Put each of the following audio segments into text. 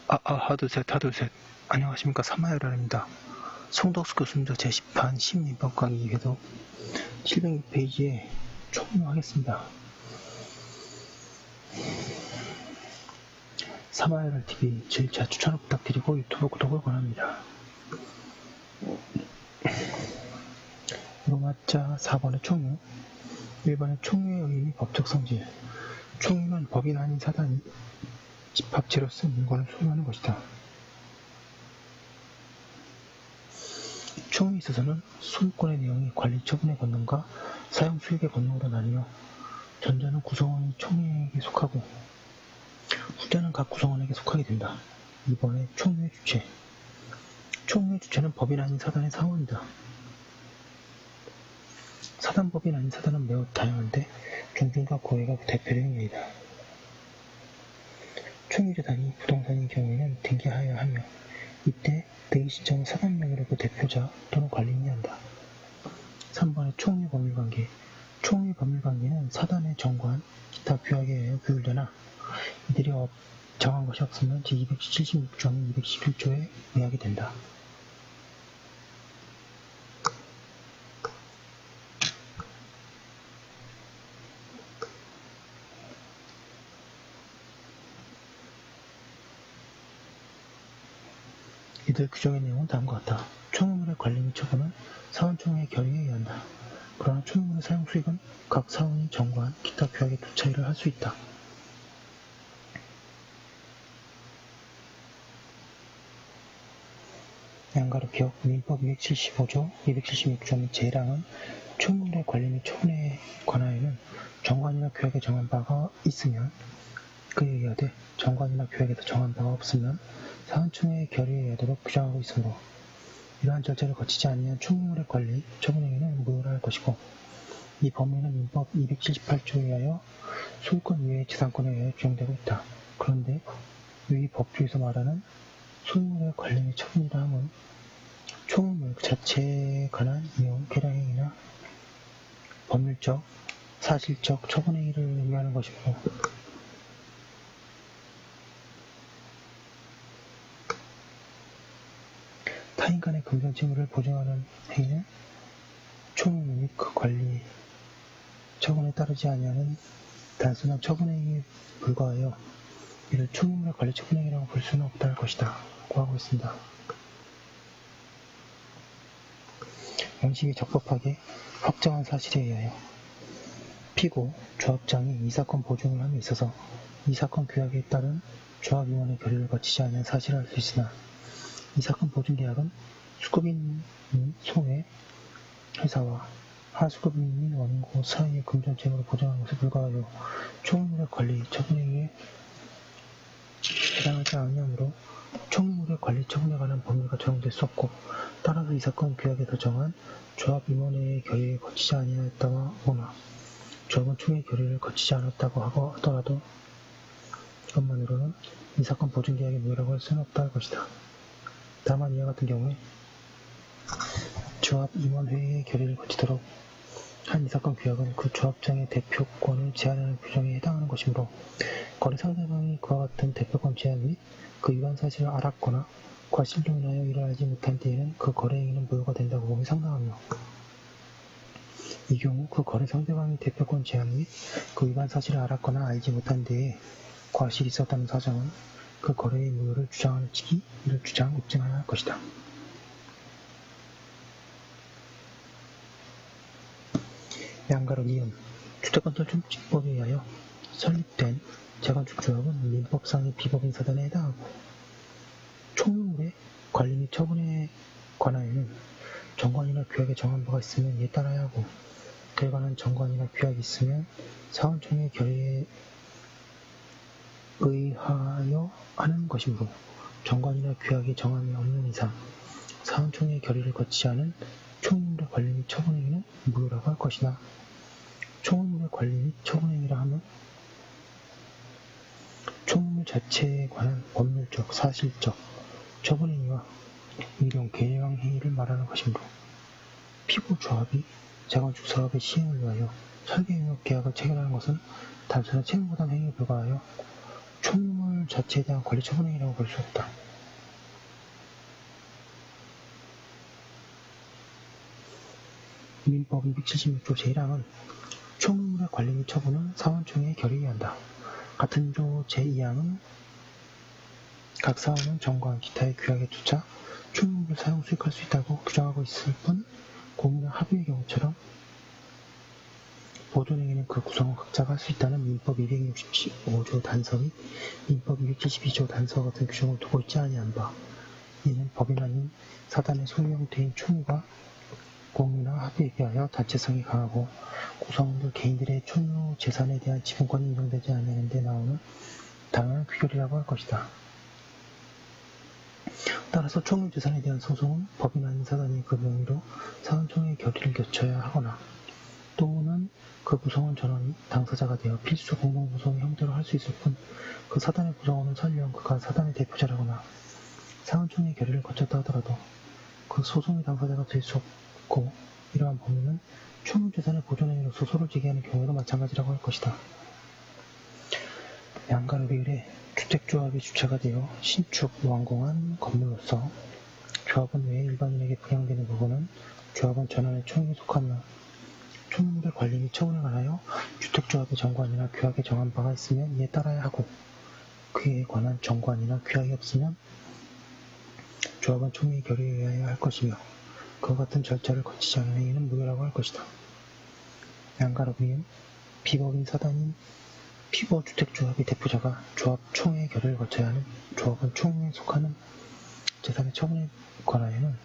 하둘셋 하둘셋. 안녕하십니까, 사마열아입니다. 송덕수 교수님도 제10판 심리법 강의 회독 702페이지에 총무하겠습니다. 사마열아TV 질차 추천을 부탁드리고 유튜브 구독을 권합니다. 로마자 4번의 총유. 1번의 총유의 의미 법적 성질. 총유는 법인 아닌 사단이 집합체로서 물건을 소유하는 것이다. 총유에 있어서는 소유권의 내용이 관리 처분의 권능과 사용 수익의 권능으로 나뉘어 전자는 구성원이 총유에게 속하고 후자는 각 구성원에게 속하게 된다. 2번의 총유의 주체. 총유의 주체는 법인 아닌 사단의 상원이다. 사단법인 아닌 사단은 매우 다양한데 존중과 고해가 대표적인 예이다. 총유재단이 부동산인 경우에는 등기하여야 하며 이때 등기 시점은 사단 명의로도 대표자 또는 관리인이 한다. 3번의 총유 법률관계. 총유 법률관계는 사단의 정관, 기타 규약에 의하여 규율되나 이들이 정한 것이 없으면 제276조는 211조에 의하게 된다. 이들 규정의 내용은 다음과 같다. 총유물의 관리 및 처분은 사원총회의 결의에 의한다. 그러나 총유물의 사용 수익은 각 사원이 정관, 기타 규약에 두 차이를 할 수 있다. 양가로 기억 민법 275조, 276조 및 제1항은 총유물의 관리 및 처분에 관하여는 정관이나 규약에 정한 바가 있으면 그에 의하되 정관이나 규약에서 정한 바가 없으면 사원총회의 결의에 의하도록 규정하고 있으므로 이러한 절차를 거치지 않으면 총유물의 관리, 처분행위는 무효할 것이고 이 범위는 민법 278조에 의하여 소유권 이외의 재산권에 의하여 규정되고 있다. 그런데 이 법조에서 말하는 소유물의 관리 및 처분이라 함은 총유물 자체에 관한 내용, 계량행위나 법률적, 사실적 처분행위를 의미하는 것이고 타인 간의 금전채무를 보증하는 행위는 총유물 및 그 관리, 처분에 따르지 아니하는 단순한 처분행위에 불과하여 이를 총유물의 관리 처분행위라고 볼 수는 없다 할 것이다 라고 하고 있습니다. 양식이 적법하게 확정한 사실에 의하여 피고, 조합장이 이 사건 보증을 함에 있어서 이 사건 규약에 따른 조합위원회 결의를 거치지 않은 사실을 알 수 있으나 이 사건 보증계약은 수급인 및 소외 회사와 하수급인 및 원고 사이의 금전채무를 보증하는 것에 불과하여 총유물의 관리, 처분행위에 해당하지 않으므로 총유물의 관리, 처분에 관한 법률과 적용될 수 없고 따라서 이 사건 규약에서 정한 조합임원회의 결의에 거치지 아니하였다고 하거나 조합은 총회 결의를 거치지 않았다고 하더라도 이것만으로는 이 사건 보증계약의 무효라고 할 수는 없다 할 것이다. 다만 이와 같은 경우에 조합임원회의 결의를 거치도록 한 이 사건 규약은 그 조합장의 대표권을 제한하는 규정에 해당하는 것이므로 거래 상대방이 그와 같은 대표권 제한 및 그 위반 사실을 알았거나 과실로 인하여 이를 알지 못한 때에는 그 거래 행위는 무효가 된다고 보기 상당하며 이 경우 그 거래 상대방의 대표권 제한 및 그 위반 사실을 알았거나 알지 못한 데에 과실이 있었다는 사정은 그 거래의 무효를 주장하는 측이 이를 주장, 입증하여야 할 것이다. 양가로 니은. 주택건설총칙법에 의하여 설립된 재건축조합은 민법상의 비법인 사단에 해당하고 총유물의 관리 및 처분에 관하여는 정관이나 규약에 정한 바가 있으면 이에 따라야 하고 그에 관한 정관이나 규약이 있으면 사원총회 결의에 의하여 하는 것이므로 정관이나 규약이 정함이 없는 이상 사원총회 결의를 거치지 않은 총유물의 관리 및 처분행위는 무효라고 할 것이나 총유물의 관리 및 처분행위라 하면 총유물 자체에 관한 법률적, 사실적 처분행위와 이용 계량 행위를 말하는 것이므로 피고 조합이 재건축 사업의 시행을 위하여 설계용역 계약을 체결하는 것은 단순한 채무부담 행위에 불과하여 총유물 총무 자체에 대한 권리 처분행위라고 볼 수 없다. 민법 276조 제1항은 총무물의 관리 및 처분은 사원총회에 결의해야 한다. 같은 조 제2항은 각 사원은 정관, 기타의 규약에 두자 총무물을 사용 수익할 수 있다고 규정하고 있을 뿐 공유나 합의의 경우처럼 보존행위는 그 구성원 각자가 할 수 있다는 민법 265조 단서 및 민법 272조 단서 같은 규정을 두고 있지 아니한 바, 이는 법인 아닌 사단의 소유 형태인 총무가 공유나 합의에 비하여 단체성이 강하고 구성원들 개인들의 총유 재산에 대한 지분권이 인정되지 않는 데 나오는 당연한 규결이라고 할 것이다. 따라서 총유 재산에 대한 소송은 법인 아닌 사단이 그 명의로 사원총회의 결의를 거쳐야 하거나 또는 그 구성원 전원이 당사자가 되어 필수 공동구성의 형태로 할 수 있을 뿐 그 사단의 구성원은 설령 그가 사단의 대표자라거나 사원총회의 결의를 거쳤다 하더라도 그 소송의 당사자가 될 수 없고 이러한 범위는 총유재산의 보존행위로 소송을 제기하는 경우에도 마찬가지라고 할 것이다. 양가로 비율에 주택조합이 주체가 되어 신축, 완공한 건물로서 조합원 외에 일반인에게 분양되는 부분은 조합원 전원의 총유에 속하며 총무물의 관리 및 처분에 관하여 주택조합의 정관이나 규약에 정한 바가 있으면 이에 따라야 하고 그에 관한 정관이나 규약이 없으면 조합원 총회의 결의해야 할 것이며 그와 같은 절차를 거치지 않은 행위는 무효라고 할 것이다. 양가로 비은 비법인 사단인 피보주택조합의 대표자가 조합 총회의 결의를 거쳐야 하는 조합원 총회에 속하는 재산의 처분에 관하여는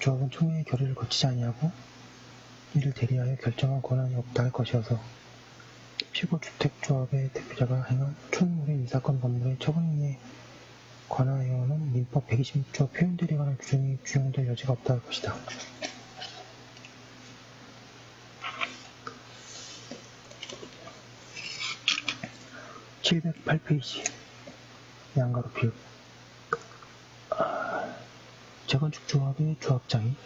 조합원 총회의 결의를 거치지 아니하고 이를 대리하여 결정한 권한이 없다 할 것이어서 피보주택조합의 대표자가 행한 총무물인 이 사건 건물의 처분행위에 관하여는 민법 126조 표현들에 관한 규정이 준용될 여지가 없다 할 것이다. 708페이지 양가로 비읍 재건축조합의 조합장이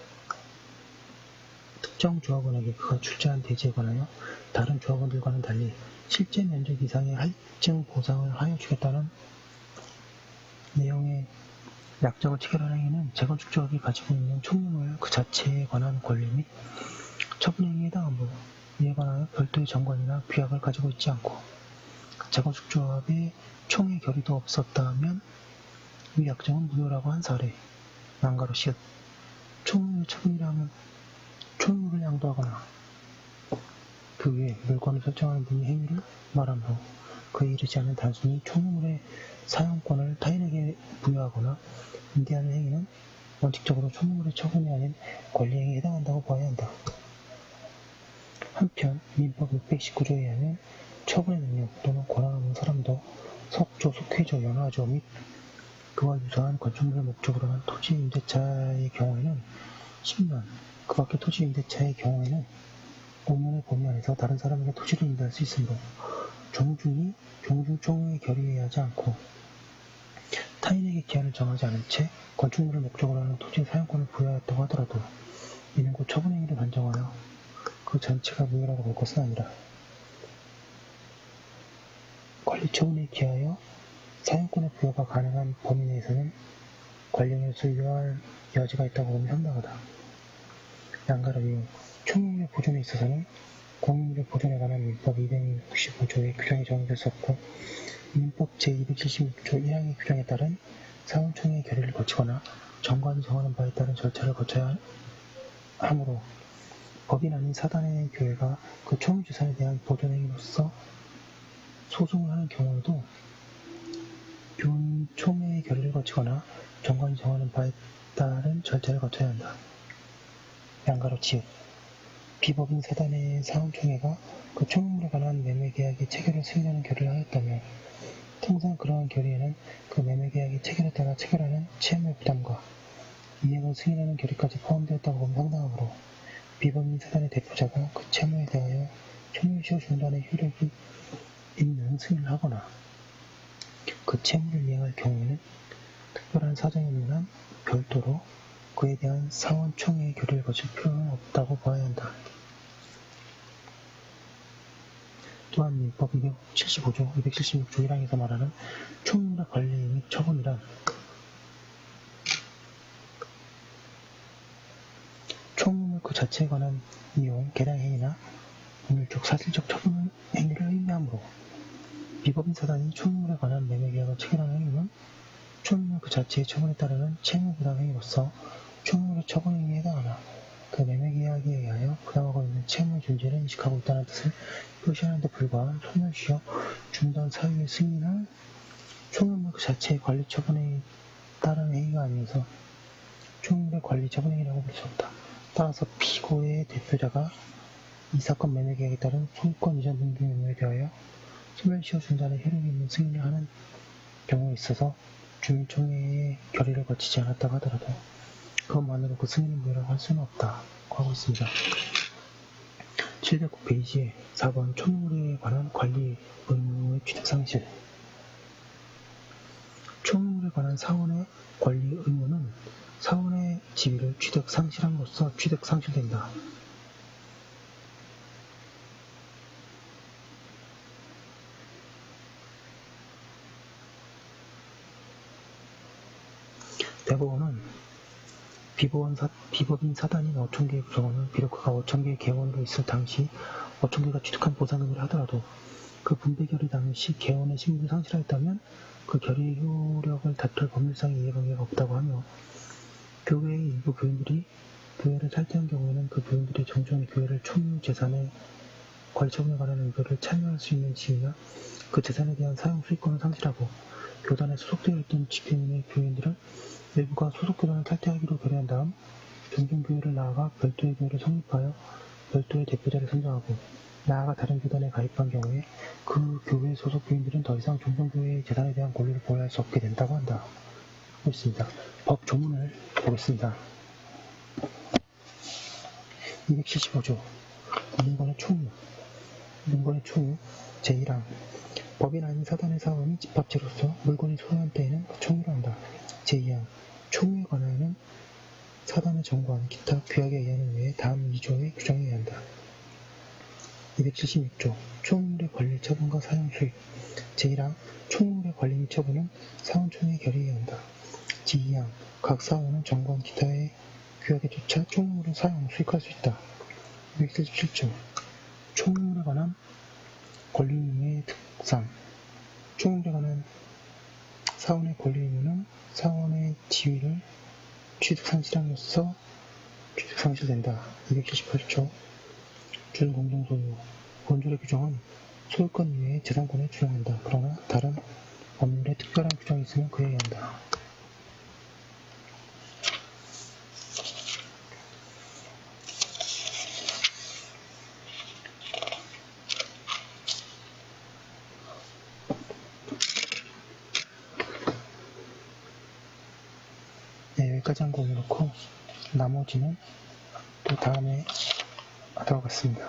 특정 조합원에게 그가 출자한 대지에 관하여 다른 조합원들과는 달리 실제 면적 이상의 할증 보상을 하여 주겠다는 내용의 약정을 체결하는 행위는 재건축조합이 가지고 있는 총무물 그 자체에 관한 권리 및 처분행위에 해당하므로 이에 관하여 별도의 정관이나 규약을 가지고 있지 않고 재건축조합의 총회 결의도 없었다면 이 약정은 무효라고 한 사례. 양가로 시읒 총무의 처분이라면 총무를 양도하거나 그 외에 물건을 설정하는 등의 행위를 말하므로 그에 이르지 않는 단순히 총무물의 사용권을 타인에게 부여하거나 임대하는 행위는 원칙적으로 총무물의 처분이 아닌 권리행위에 해당한다고 봐야 한다. 한편 민법 619조에 의하면 처분의 능력 또는 권한 없는 사람도 석조, 속회조, 연화조 및 그와 유사한 건축물을 목적으로 한 토지 임대차의 경우에는 10년, 그 밖의 토지 임대차의 경우에는 5년의 범위 안에서 다른 사람에게 토지를 임대할 수 있으므로 종중이 종중총회에 결의해야 하지 않고 타인에게 기한을 정하지 않은 채 건축물을 목적으로 하는 토지의 사용권을 부여하였다고 하더라도 이는 곧 처분행위를 반정하여 그 전체가 무효라고 볼 것은 아니라 관리처분에 기하여 사용권의 부여가 가능한 범위 내에서는 관리행위를 수여할 여지가 있다고 보면 상당하다. 양가로 이용 총무물의 보존에 있어서는 공유물의 보존에 관한 민법 265조의 규정이 적용될 수 없고 민법 제276조 1항의 규정에 따른 사원총회의 결의를 거치거나 정관이 정하는 바에 따른 절차를 거쳐야 하므로 법인 아닌 사단의 교회가 그 총유재산에 대한 보존행위로서 소송을 하는 경우에도 총회의 결의를 거치거나 정관이 정하는 바에 따른 절차를 거쳐야 한다. 양가로 지읒 비법인 사단의 사원총회가 그 총무물에 관한 매매계약의 체결을 승인하는 결의를 하였다면 통상 그러한 결의에는 그 매매계약의 체결에 따라 체결하는 채무의 부담과 이행을 승인하는 결의까지 포함되었다고 보면 상당하므로 비법인 사단의 대표자가 그 채무에 대하여 총유시효 중단의 효력이 있는 승인을 하거나 그 채무를 이행할 경우에는 특별한 사정이 없는 한 별도로 그에 대한 사원총회의 결의를 거칠 필요는 없다고 봐야 한다. 또한 민법 275조, 276조 1항에서 말하는 총무물의 총물의 관리 및 처분이란 총물 그 자체에 관한 이용, 계량 행위나 법률적, 사실적 처분 행위를 의미하므로 비법인 사단이 총물에 관한 매매 계약을 체결하는 행위는 총물 그 자체의 처분에 따르는 채무 부담 행위로서 총물의 처분 행위에 해당하나 그 매매 계약에 의하여 부담하고 있는 채무의 존재를 인식하고 있다는 뜻을 표시하는 데 불과한 소멸시효 중단 사유의 승인은 총물 그 자체의 관리 처분에 따른 행위가 아니어서 총물의 관리 처분 행위라고 볼 수 없다. 따라서 피고의 대표자가 이 사건 매매 계약에 따른 소유권 이전 등기 의무에 대하여 소멸시효 중단의 효력이 있는 승인을 하는 경우에 있어서 주민총회의 결의를 거치지 않았다고 하더라도 그것만으로 그 승인을 무효라고 할 수는 없다고 하고 있습니다. 709페이지에 4번 총물에 관한 관리 의무의 취득상실. 총물에 관한 사원의 관리 의무는 사원의 지위를 취득상실함으로써 취득상실된다. 대법원은 비법인 사단인 어촌계의 구성원은 비록 그가 어촌계의 개원으로 있을 당시 어촌계가 취득한 보상금이라 하더라도 그 분배 결의 당시 개원의 신분을 상실하였다면 그 결의의 효력을 다툴 법률상의 이해관계가 없다고 하며 교회의 일부 교인들이 교회를 탈퇴한 경우에는 그 교인들이 정전 교회를 총유 재산의 관리 처분에 관한 의결을 참여할 수 있는 지위나 그 재산에 대한 사용 수익권을 상실하고 교단에 소속되어 있던 직계인의 교인들은 일부가 소속교단을 탈퇴하기로 결의한 다음 종전교회를 나아가 별도의 교회를 성립하여 별도의 대표자를 선정하고 나아가 다른 교단에 가입한 경우에 그 교회 소속 교인들은 더 이상 종전교회의 재산에 대한 권리를 보호할 수 없게 된다고 한다. 하고 있습니다. 법 조문을 보겠습니다. 275조 물건의 총유 제1항 법인 아닌 사단의 사원이 집합체로서 물건이 소유한 때에는 그 총유를 한다. 제2항 총유에 관하여는 사단의 정관, 기타 규약에 의하는 외에 다음 2조의 규정에 의한다. 276조 총물의 관리 처분과 사용 수익 제1항 총물의 관리 및 처분은 사원총회의 결의에 의한다. 제2항 각 사원은 정관, 기타의 규약에 쫓아 총물을 사용, 수익할 수 있다. 277조 총물에 관한 권리 의무의 특상 총물에 관한 사원의 권리 의무는 사원의 지위를 취득상실함으로써 취득상실된다. 278조 준공동소유 본조의 규정은 소유권 이외의 재산권을 규정한다. 그러나 다른 법률에 특별한 규정이 있으면 그에 의한다. 네, 여기까지 한 거 올려놓고 나머지는 또 다음에 하도록 하겠습니다.